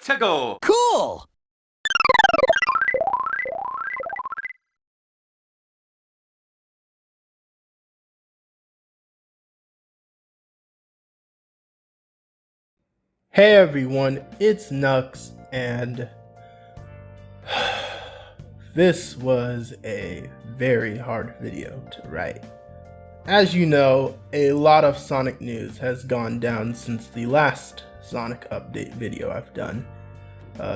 𝗃𝗂𝗀𝗊. Cool! Hey everyone, it's 𝗃𝗂𝗀𝗊𝗀, and this was a very hard video to write. As you know, a lot of Sonic news has gone down since the last Sonic update video I've done.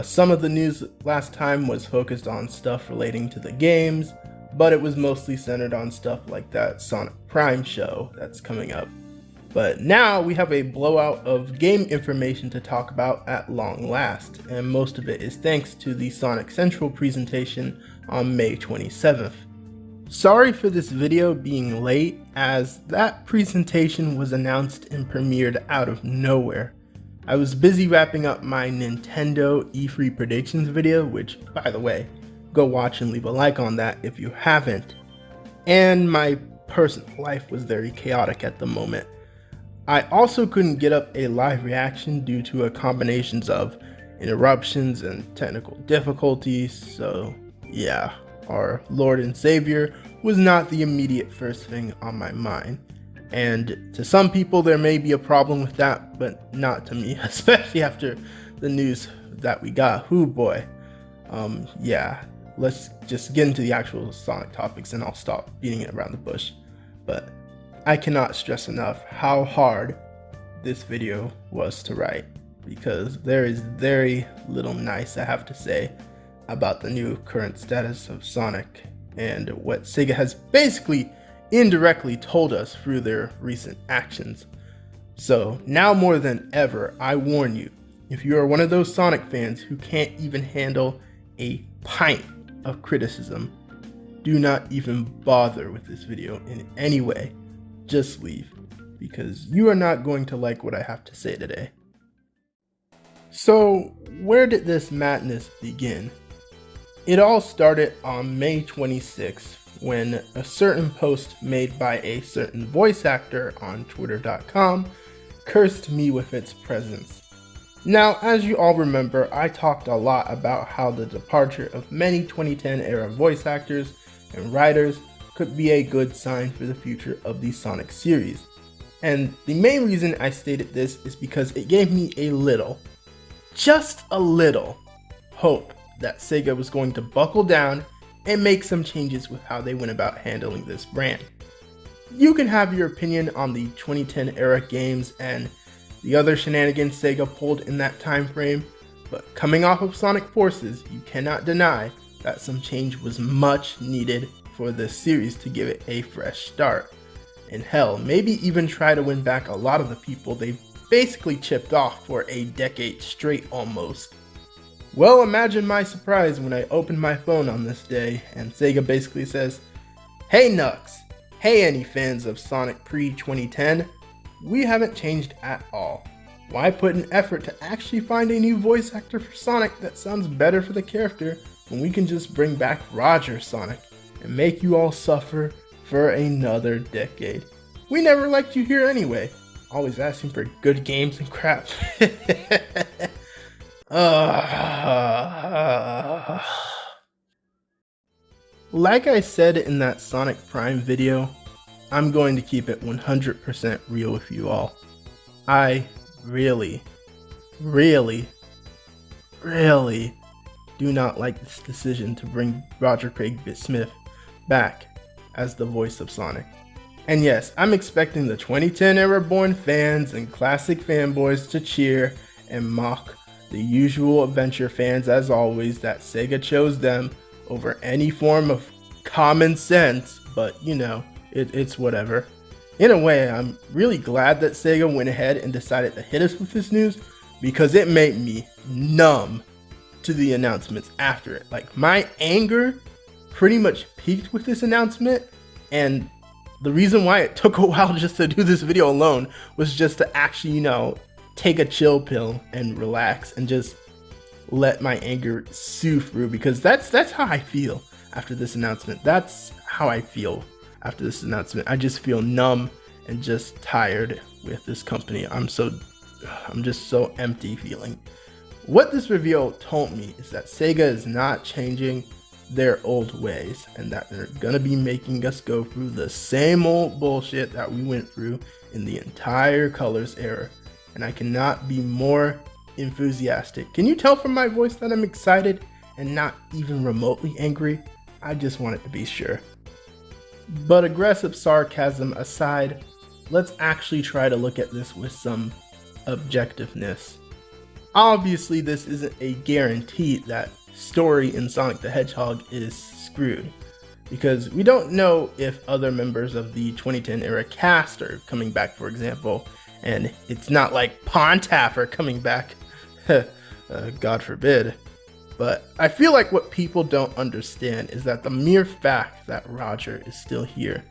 Some of the news last time was focused on stuff relating to the games, but it was mostly centered on stuff like that Sonic Prime show that's coming up. But now we have a blowout of game information to talk about at long last, and most of it is thanks to the Sonic Central presentation on May 27th. Sorry for this video being late, as that presentation was announced and premiered out of nowhere. I was busy wrapping up my Nintendo E3 predictions video, which, by the way, go watch and leave a like on that if you haven't. And my personal life was very chaotic at the moment. I also couldn't get up a live reaction due to a combinations of interruptions and technical difficulties, so yeah, our Lord and Savior was not the immediate first thing on my mind. And to some people there may be a problem with that, but not to me, especially after the news that we got. Boy. Yeah, let's just get into the actual Sonic topics and I'll stop beating it around the bush. But I cannot stress enough how hard this video was to write, because there is very little nice I have to say about the new current status of Sonic and what Sega has basically indirectly told us through their recent actions. So now more than ever, I warn you, if you are one of those Sonic fans who can't even handle a pint of criticism, do not even bother with this video in any way. Just leave, because you are not going to like what I have to say today. So, where did this madness begin? It all started on May 26th when a certain post made by a certain voice actor on Twitter.com cursed me with its presence. Now, as you all remember, I talked a lot about how the departure of many 2010 era voice actors and writers could be a good sign for the future of the Sonic series. And the main reason I stated this is because it gave me a little, just a little, hope that Sega was going to buckle down and make some changes with how they went about handling this brand. You can have your opinion on the 2010 era games and the other shenanigans Sega pulled in that time frame, but coming off of Sonic Forces, you cannot deny that some change was much needed for this series to give it a fresh start, and hell, maybe even try to win back a lot of the people they basically chipped off for a decade straight almost. Well, imagine my surprise when I opened my phone on this day and Sega basically says, "Hey 𝗃𝗂𝗀𝗊𝗀, hey any fans of Sonic pre-2010, we haven't changed at all. Why put an effort to actually find a new voice actor for Sonic that sounds better for the character when we can just bring back Roger Sonic and make you all suffer for another decade? We never liked you here anyway, always asking for good games and crap." Like I said in that Sonic Prime video, I'm going to keep it 100% real with you all. I really do not like this decision to bring Roger Craig Smith back as the voice of Sonic. And yes, I'm expecting the 2010 era born fans and classic fanboys to cheer and mock the usual adventure fans as always that Sega chose them over any form of common sense, but you know, it's whatever. In a way, I'm really glad that Sega went ahead and decided to hit us with this news, because it made me numb to the announcements after it. Like, my anger pretty much peaked with this announcement, and the reason why it took a while just to do this video alone was just to actually, you know, take a chill pill and relax and just let my anger soothe through, because that's how I feel after this announcement. That's how I feel after this announcement. I just feel numb and just tired with this company. I'm just so empty feeling. What this reveal told me is that Sega is not changing their old ways, and that they're gonna be making us go through the same old bullshit that we went through in the entire Colors era. And I cannot be more enthusiastic. Can you tell from my voice that I'm excited and not even remotely angry? I just wanted to be sure. But aggressive sarcasm aside, let's actually try to look at this with some objectiveness. Obviously, this isn't a guarantee that story in Sonic the Hedgehog is screwed, because we don't know if other members of the 2010 era cast are coming back, for example, and it's not like 𝗵𝗂𝗃 are coming back, God forbid. But I feel like what people don't understand is that the mere fact that Roger is still here,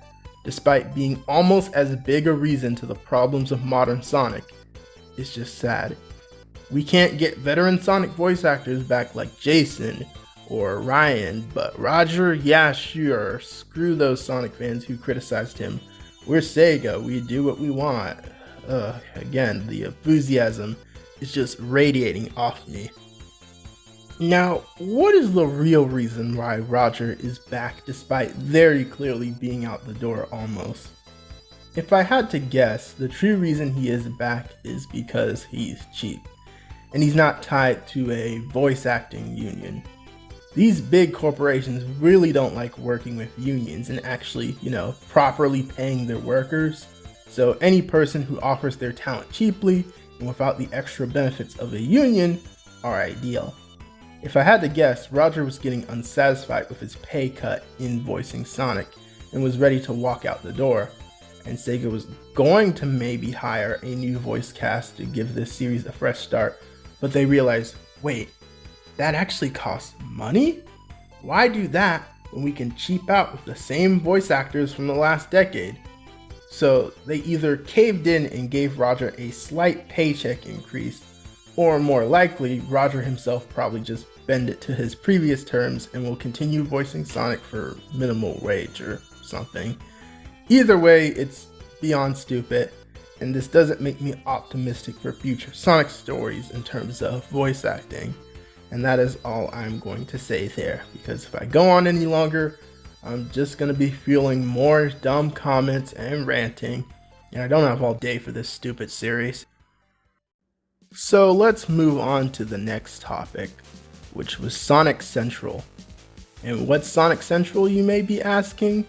despite being almost as big a reason to the problems of modern Sonic, is just sad. We can't get veteran Sonic voice actors back like Jason or Ryan, but Roger, yeah, sure, screw those Sonic fans who criticized him. We're Sega, we do what we want. Again, the enthusiasm is just radiating off me. Now, what is the real reason why Roger is back despite very clearly being out the door almost? If I had to guess, the true reason he is back is because he's cheap, and he's not tied to a voice acting union. These big corporations really don't like working with unions and actually, properly paying their workers. So any person who offers their talent cheaply and without the extra benefits of a union are ideal. If I had to guess, Roger was getting unsatisfied with his pay cut in voicing Sonic and was ready to walk out the door, and Sega was going to maybe hire a new voice cast to give this series a fresh start, but they realized, wait, that actually costs money? Why do that when we can cheap out with the same voice actors from the last decade? So they either caved in and gave Roger a slight paycheck increase, or more likely, Roger himself probably just bend it to his previous terms and will continue voicing Sonic for minimal wage or something. Either way, it's beyond stupid, and this doesn't make me optimistic for future Sonic stories in terms of voice acting. And that is all I'm going to say there, because if I go on any longer, I'm just going to be fueling more dumb comments and ranting, and I don't have all day for this stupid series. So let's move on to the next topic, which was Sonic Central. And what's Sonic Central, you may be asking?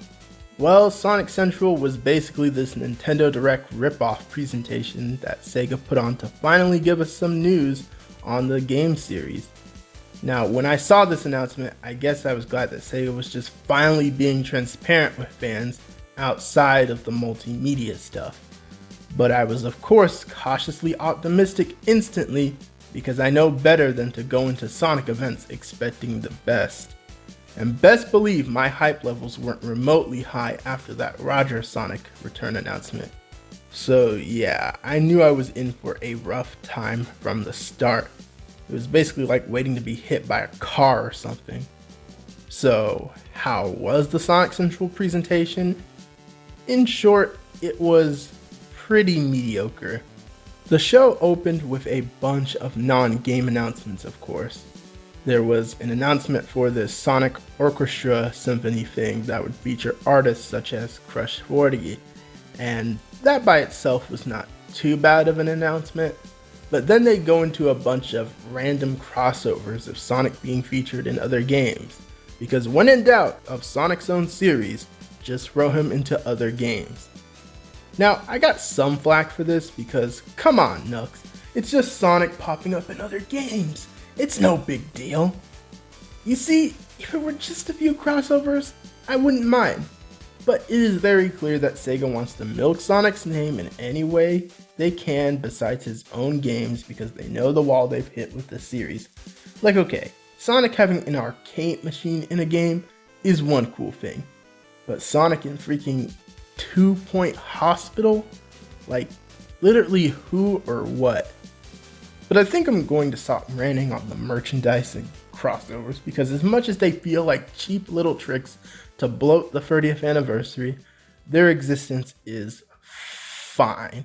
Well, Sonic Central was basically this Nintendo Direct ripoff presentation that Sega put on to finally give us some news on the game series. Now, when I saw this announcement, I guess I was glad that Sega was just finally being transparent with fans outside of the multimedia stuff. But I was of course cautiously optimistic instantly, because I know better than to go into Sonic events expecting the best. And best believe my hype levels weren't remotely high after that Roger Sonic return announcement. So yeah, I knew I was in for a rough time from the start. It was basically like waiting to be hit by a car or something. So how was the Sonic Central presentation? In short, it was pretty mediocre. The show opened with a bunch of non-game announcements, of course. There was an announcement for this Sonic Orchestra Symphony thing that would feature artists such as 𝗂𝗏𝗄𝗏, and that by itself was not too bad of an announcement. But then they go into a bunch of random crossovers of Sonic being featured in other games, because when in doubt of Sonic's own series, just throw him into other games. Now, I got some flack for this because, come on, Knucks, it's just Sonic popping up in other games. It's no big deal. You see, if it were just a few crossovers, I wouldn't mind. But it is very clear that Sega wants to milk Sonic's name in any way they can besides his own games, because they know the wall they've hit with the series. Like, okay, Sonic having an arcade machine in a game is one cool thing, but Sonic in freaking 2-Point Hospital? Like, literally who or what? But I think I'm going to stop ranting on the merchandise and crossovers, because as much as they feel like cheap little tricks to bloat the 30th anniversary, their existence is fine.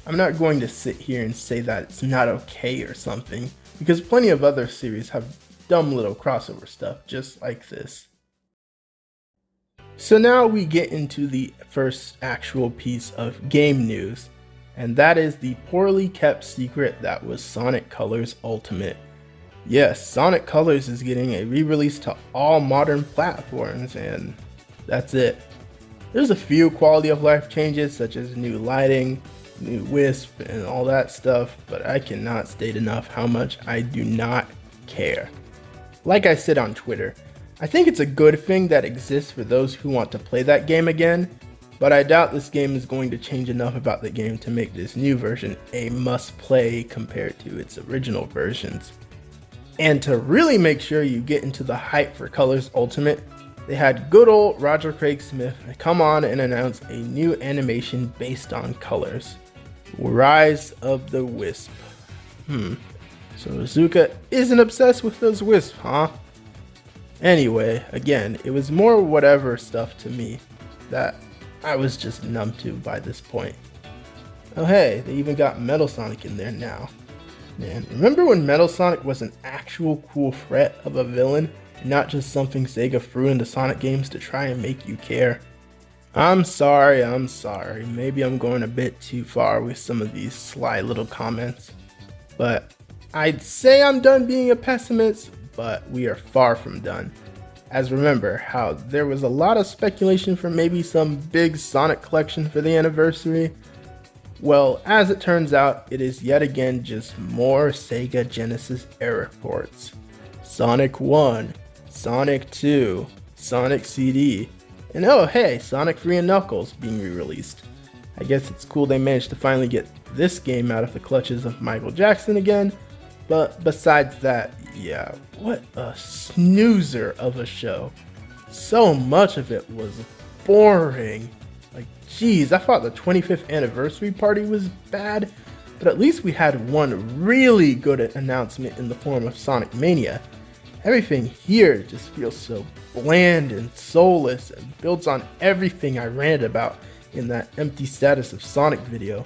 I'm not going to sit here and say that it's not okay or something, because plenty of other series have dumb little crossover stuff just like this. So now we get into the first actual piece of game news, and that is the poorly kept secret that was Sonic Colors Ultimate. Yes, Sonic Colors is getting a re-release to all modern platforms, and that's it. There's a few quality of life changes such as new lighting, new Wisp, and all that stuff, but I cannot state enough how much I do not care. Like I said on Twitter, I think it's a good thing that exists for those who want to play that game again, but I doubt this game is going to change enough about the game to make this new version a must-play compared to its original versions. And to really make sure you get into the hype for Colors Ultimate, they had good old Roger Craig Smith come on and announce a new animation based on Colors. Rise of the Wisp. So Iizuka isn't obsessed with those Wisps, huh? Anyway, again, it was more whatever stuff to me that I was just numb to by this point. Oh hey, they even got Metal Sonic in there now. Man, remember when Metal Sonic was an actual cool threat of a villain, and not just something Sega threw into Sonic games to try and make you care? I'm sorry, maybe I'm going a bit too far with some of these sly little comments, but I'd say I'm done being a pessimist, but we are far from done. As remember how there was a lot of speculation for maybe some big Sonic collection for the anniversary? Well, as it turns out, it is yet again just more Sega Genesis era ports. Sonic 1, Sonic 2, Sonic CD, and oh hey, Sonic 3 and Knuckles being re-released. I guess it's cool they managed to finally get this game out of the clutches of Michael Jackson again, but besides that, yeah, what a snoozer of a show. So much of it was boring. Like, geez, I thought the 25th anniversary party was bad, but at least we had one really good announcement in the form of Sonic Mania. Everything here just feels so bland and soulless and builds on everything I ranted about in that empty status of Sonic video.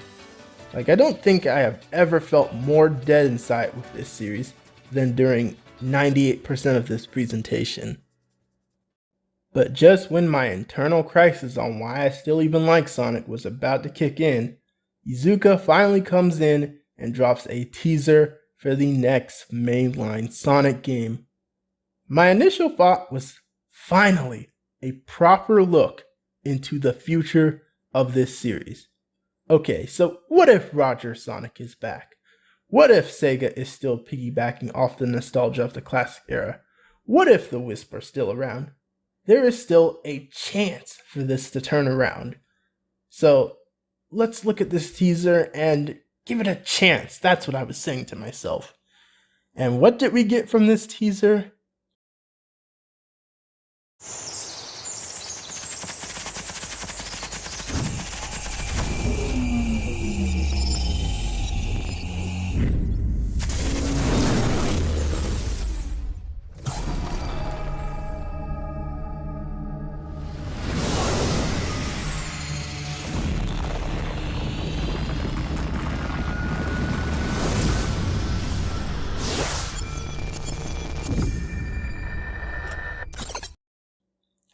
Like, I don't think I have ever felt more dead inside with this series than during 98% of this presentation. But just when my internal crisis on why I still even like Sonic was about to kick in, Iizuka finally comes in and drops a teaser for the next mainline Sonic game. My initial thought was finally a proper look into the future of this series. Okay, so what if Roger Sonic is back? What if Sega is still piggybacking off the nostalgia of the classic era? What if the Wisp are still around? There is still a chance for this to turn around. So let's look at this teaser and give it a chance. That's what I was saying to myself. And what did we get from this teaser?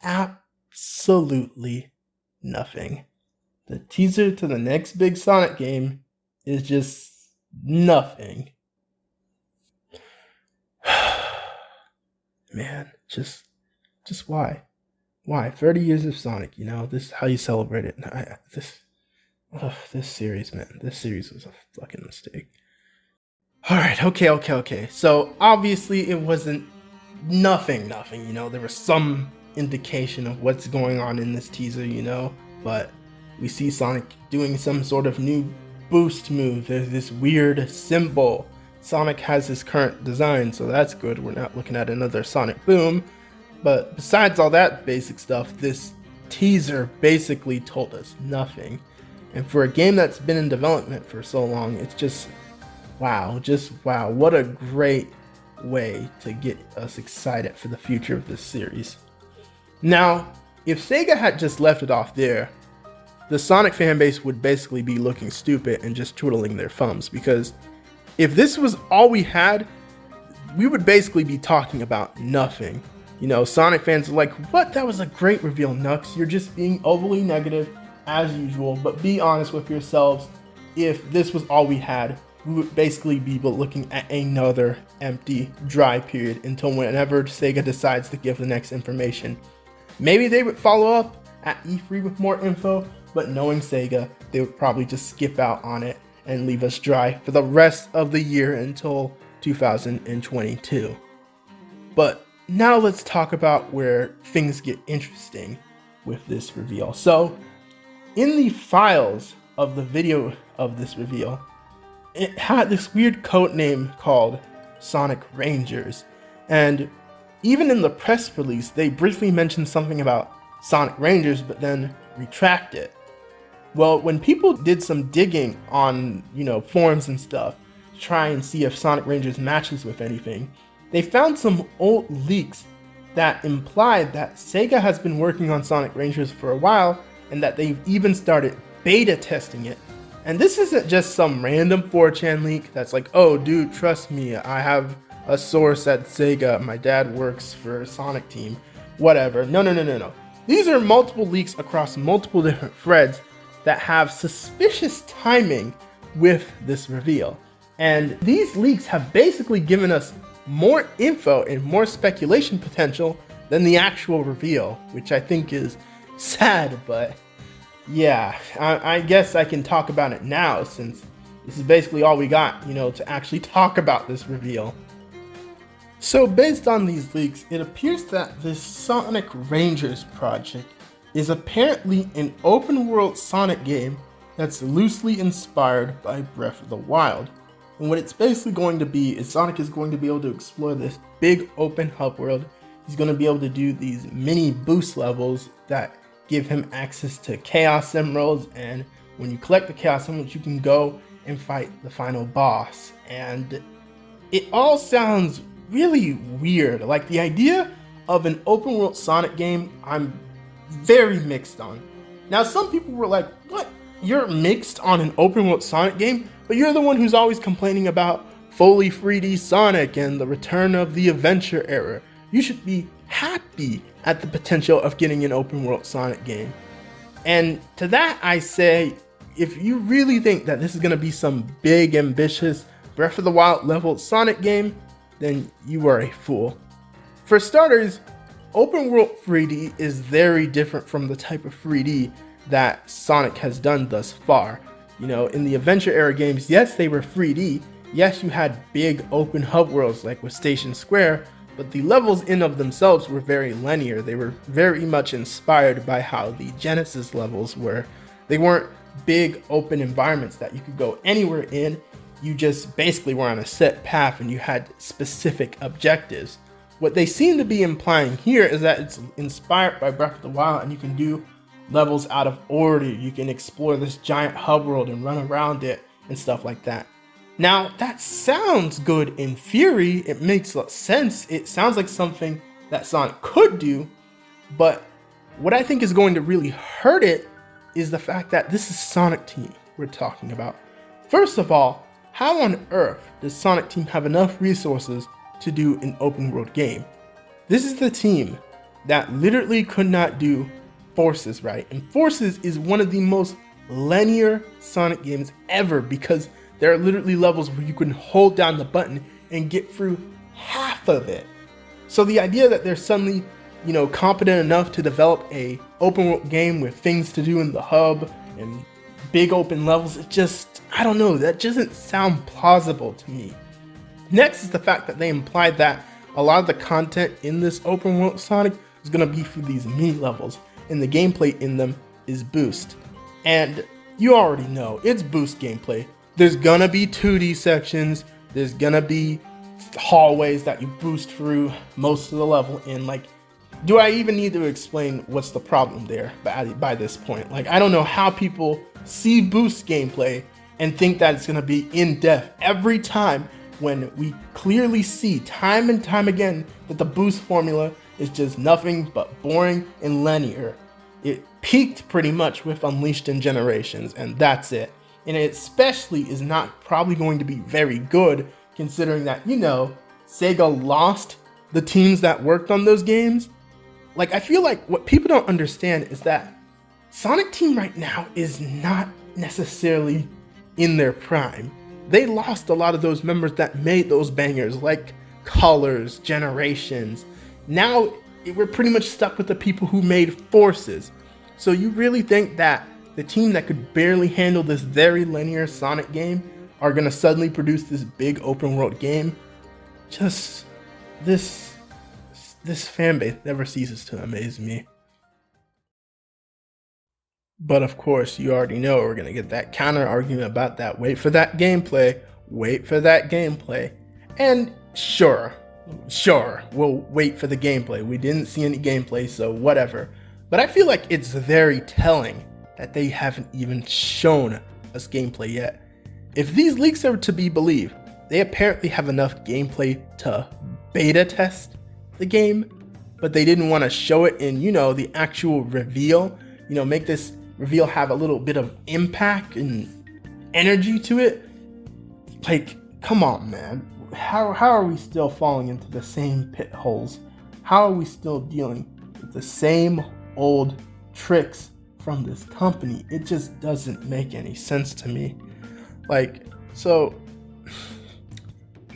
Absolutely nothing. The teaser to the next big Sonic game is just nothing. Man, just why? Why? 30 years of Sonic, you know, this is how you celebrate it. This series, man, this series was a fucking mistake. Alright, okay. So obviously it wasn't nothing, you know, there was some indication of what's going on in this teaser, you know, but we see Sonic doing some sort of new boost move. There's this weird symbol. Sonic has his current design, so that's good. We're not looking at another Sonic Boom. But besides all that basic stuff, this teaser basically told us nothing. And for a game that's been in development for so long, it's just wow, what a great way to get us excited for the future of this series. Now, if Sega had just left it off there, the Sonic fanbase would basically be looking stupid and just twiddling their thumbs, because if this was all we had, we would basically be talking about nothing. You know, Sonic fans are like, what? That was a great reveal, 𝗏𝑠. You're just being overly negative as usual, but be honest with yourselves. If this was all we had, we would basically be looking at another empty, dry period until whenever Sega decides to give the next information. Maybe they would follow up at E3 with more info, but knowing Sega, they would probably just skip out on it and leave us dry for the rest of the year until 2022. But now let's talk about where things get interesting with this reveal. So, in the files of the video of this reveal, it had this weird code name called Sonic Rangers. And even in the press release, they briefly mentioned something about Sonic Rangers, but then retract it. Well, when people did some digging on, forums and stuff, to try and see if Sonic Rangers matches with anything, they found some old leaks that implied that Sega has been working on Sonic Rangers for a while, and that they've even started beta testing it. And this isn't just some random 4chan leak that's like, oh dude, trust me, I have a source at Sega, my dad works for Sonic Team, whatever. No. These are multiple leaks across multiple different threads that have suspicious timing with this reveal. And these leaks have basically given us more info and more speculation potential than the actual reveal, which I think is sad, but yeah, I guess I can talk about it now since this is basically all we got, to actually talk about this reveal. So based on these leaks, it appears that this Sonic Rangers project is apparently an open world Sonic game that's loosely inspired by Breath of the Wild. And what it's basically going to be is Sonic is going to be able to explore this big open hub world. He's going to be able to do these mini boost levels that give him access to Chaos Emeralds, and when you collect the Chaos Emeralds, you can go and fight the final boss. And it all sounds really weird. Like, the idea of an open world Sonic game, I'm very mixed on. Now, some people were like, what? You're mixed on an open world Sonic game? But you're the one who's always complaining about fully 3D Sonic and the return of the adventure era. You should be happy at the potential of getting an open world Sonic game. And to that I say, if you really think that this is going to be some big ambitious Breath of the Wild level Sonic game, then you are a fool. For starters, open world 3D is very different from the type of 3D that Sonic has done thus far. In the adventure era games, yes, they were 3D. Yes, you had big open hub worlds like with Station Square, but the levels in of themselves were very linear. They were very much inspired by how the Genesis levels were. They weren't big open environments that you could go anywhere in. You just basically were on a set path and you had specific objectives. What they seem to be implying here is that it's inspired by Breath of the Wild, and you can do levels out of order. You can explore this giant hub world and run around it and stuff like that. Now, that sounds good in theory. It makes sense. It sounds like something that Sonic could do, but what I think is going to really hurt it is the fact that this is Sonic Team we're talking about. First of all, how on earth does Sonic Team have enough resources to do an open world game? This is the team that literally could not do Forces right, and Forces is one of the most linear Sonic games ever because there are literally levels where you can hold down the button and get through half of it. So the idea that they're suddenly, competent enough to develop a open world game with things to do in the hub and big open levels, I don't know, that doesn't sound plausible to me. Next is the fact that they implied that a lot of the content in this open world Sonic is going to be for these mini levels, and the gameplay in them is boost. And you already know, it's boost gameplay. There's gonna be 2D sections, there's gonna be hallways that you boost through most of the level in. Like, do I even need to explain what's the problem there by this point? Like, I don't know how people see boost gameplay and think that it's gonna be in-depth every time when we clearly see time and time again that the boost formula is just nothing but boring and linear. It peaked pretty much with Unleashed in Generations, and that's it. And it especially is not probably going to be very good, considering that, Sega lost the teams that worked on those games. Like, I feel like what people don't understand is that Sonic Team right now is not necessarily in their prime. They lost a lot of those members that made those bangers, like Colors, Generations. Now we're pretty much stuck with the people who made Forces. So you really think that the team that could barely handle this very linear Sonic game are gonna suddenly produce this big open world game? Just this fan base never ceases to amaze me. But of course, you already know we're gonna get that counter argument about that. Wait for that gameplay. Wait for that gameplay. And sure, we'll wait for the gameplay. We didn't see any gameplay, so whatever. But I feel like it's very telling that they haven't even shown us gameplay yet. If these leaks are to be believed, they apparently have enough gameplay to beta test the game, but they didn't want to show it in, the actual reveal. Make this reveal have a little bit of impact and energy to it. Like, come on, man. How are we still falling into the same pit holes? How are we still dealing with the same old tricks from this company? It just doesn't make any sense to me. So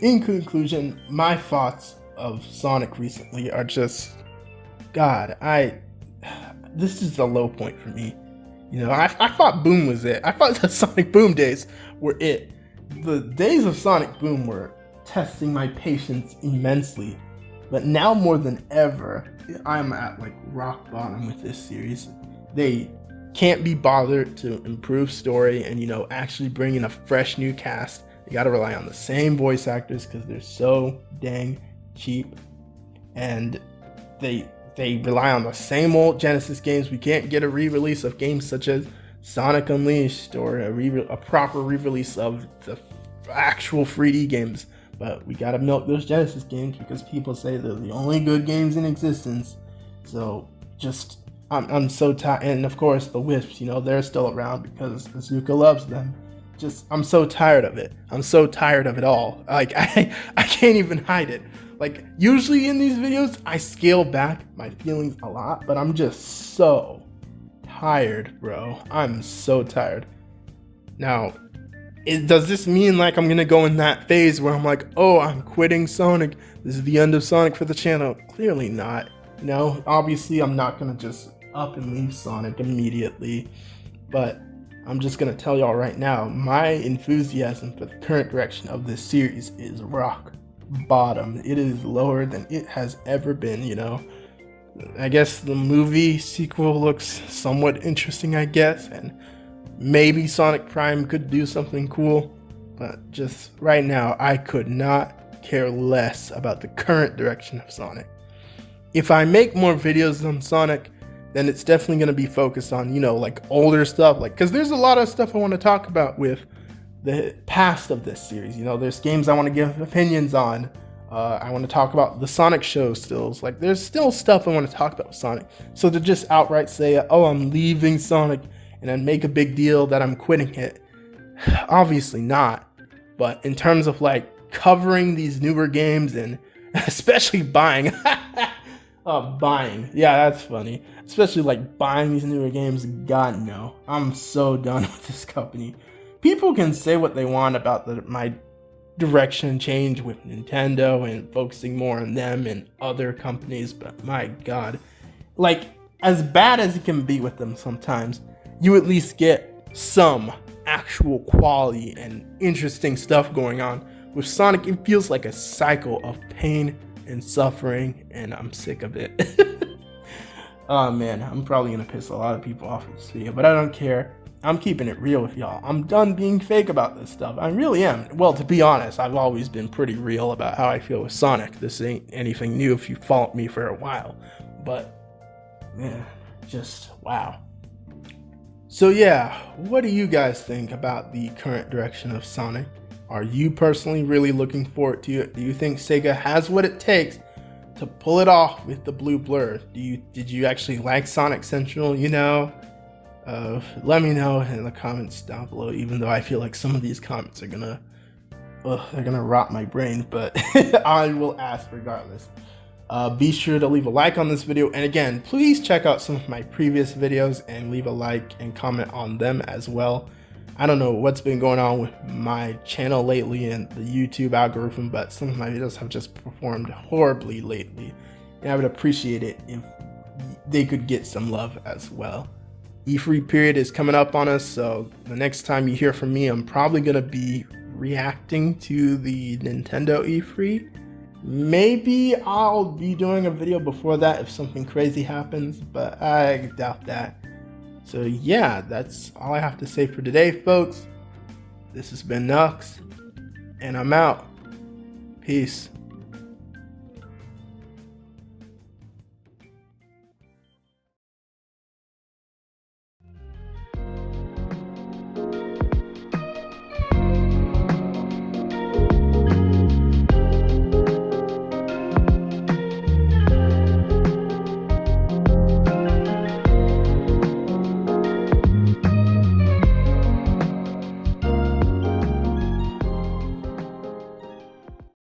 in conclusion, my thoughts of Sonic recently are just, God, this is the low point for me. I thought Boom was it. I thought the Sonic Boom days were it. The days of Sonic Boom were testing my patience immensely. But now more than ever, I'm at rock bottom with this series. They can't be bothered to improve story and, actually bring in a fresh new cast. They gotta rely on the same voice actors because they're so dang cheap. And they rely on the same old Genesis games. We can't get a re-release of games such as Sonic Unleashed or a proper re-release of the actual 3D games. But we gotta milk those Genesis games because people say they're the only good games in existence. So I'm so tired. And of course the Wisps, they're still around because Azuka loves them. I'm so tired of it. I'm so tired of it all. I can't even hide it. Usually in these videos, I scale back my feelings a lot, but I'm just so tired, bro. I'm so tired. Now, does this mean I'm gonna go in that phase where I'm oh, I'm quitting Sonic? This is the end of Sonic for the channel? Clearly not. Obviously I'm not gonna just up and leave Sonic immediately, but I'm just gonna tell y'all right now, my enthusiasm for the current direction of this series is rock bottom. It is lower than it has ever been. I guess the movie sequel looks somewhat interesting, I guess, and maybe Sonic Prime could do something cool, but just right now, I could not care less about the current direction of Sonic. If I make more videos on Sonic, then it's definitely going to be focused on, older stuff, because there's a lot of stuff I want to talk about with the past of this series. There's games I want to give opinions on. I want to talk about the Sonic show stills. There's still stuff I want to talk about with Sonic. So to just outright say, oh, I'm leaving Sonic, and then make a big deal that I'm quitting it, obviously not. But in terms of covering these newer games and especially buying, yeah, that's funny. Especially buying these newer games, God no. I'm so done with this company. People can say what they want about my direction change with Nintendo and focusing more on them and other companies, but my God, as bad as it can be with them sometimes, you at least get some actual quality and interesting stuff going on. With Sonic, it feels like a cycle of pain and suffering, and I'm sick of it. Oh man, I'm probably gonna piss a lot of people off with this video, but I don't care. I'm keeping it real with y'all. I'm done being fake about this stuff. I really am. Well, to be honest, I've always been pretty real about how I feel with Sonic. This ain't anything new if you followed me for a while. But, man, just wow. So yeah, what do you guys think about the current direction of Sonic? Are you personally really looking forward to it? Do you think Sega has what it takes to pull it off with the blue blur? Did you actually like Sonic Central? Let me know in the comments down below, even though I feel like some of these comments are gonna they're gonna rot my brain, but I will ask regardless. Be sure to leave a like on this video, and again, please check out some of my previous videos and leave a like and comment on them as well. I don't know what's been going on with my channel lately and the YouTube algorithm, but some of my videos have just performed horribly lately, and I would appreciate it if they could get some love as well. E3 period is coming up on us, so the next time you hear from me, I'm probably gonna be reacting to the Nintendo E3. Maybe I'll be doing a video before that if something crazy happens, but I doubt that. So yeah, that's all I have to say for today, folks. This has been 𝗃𝗂𝗀𝗶𝗰, and I'm out. Peace.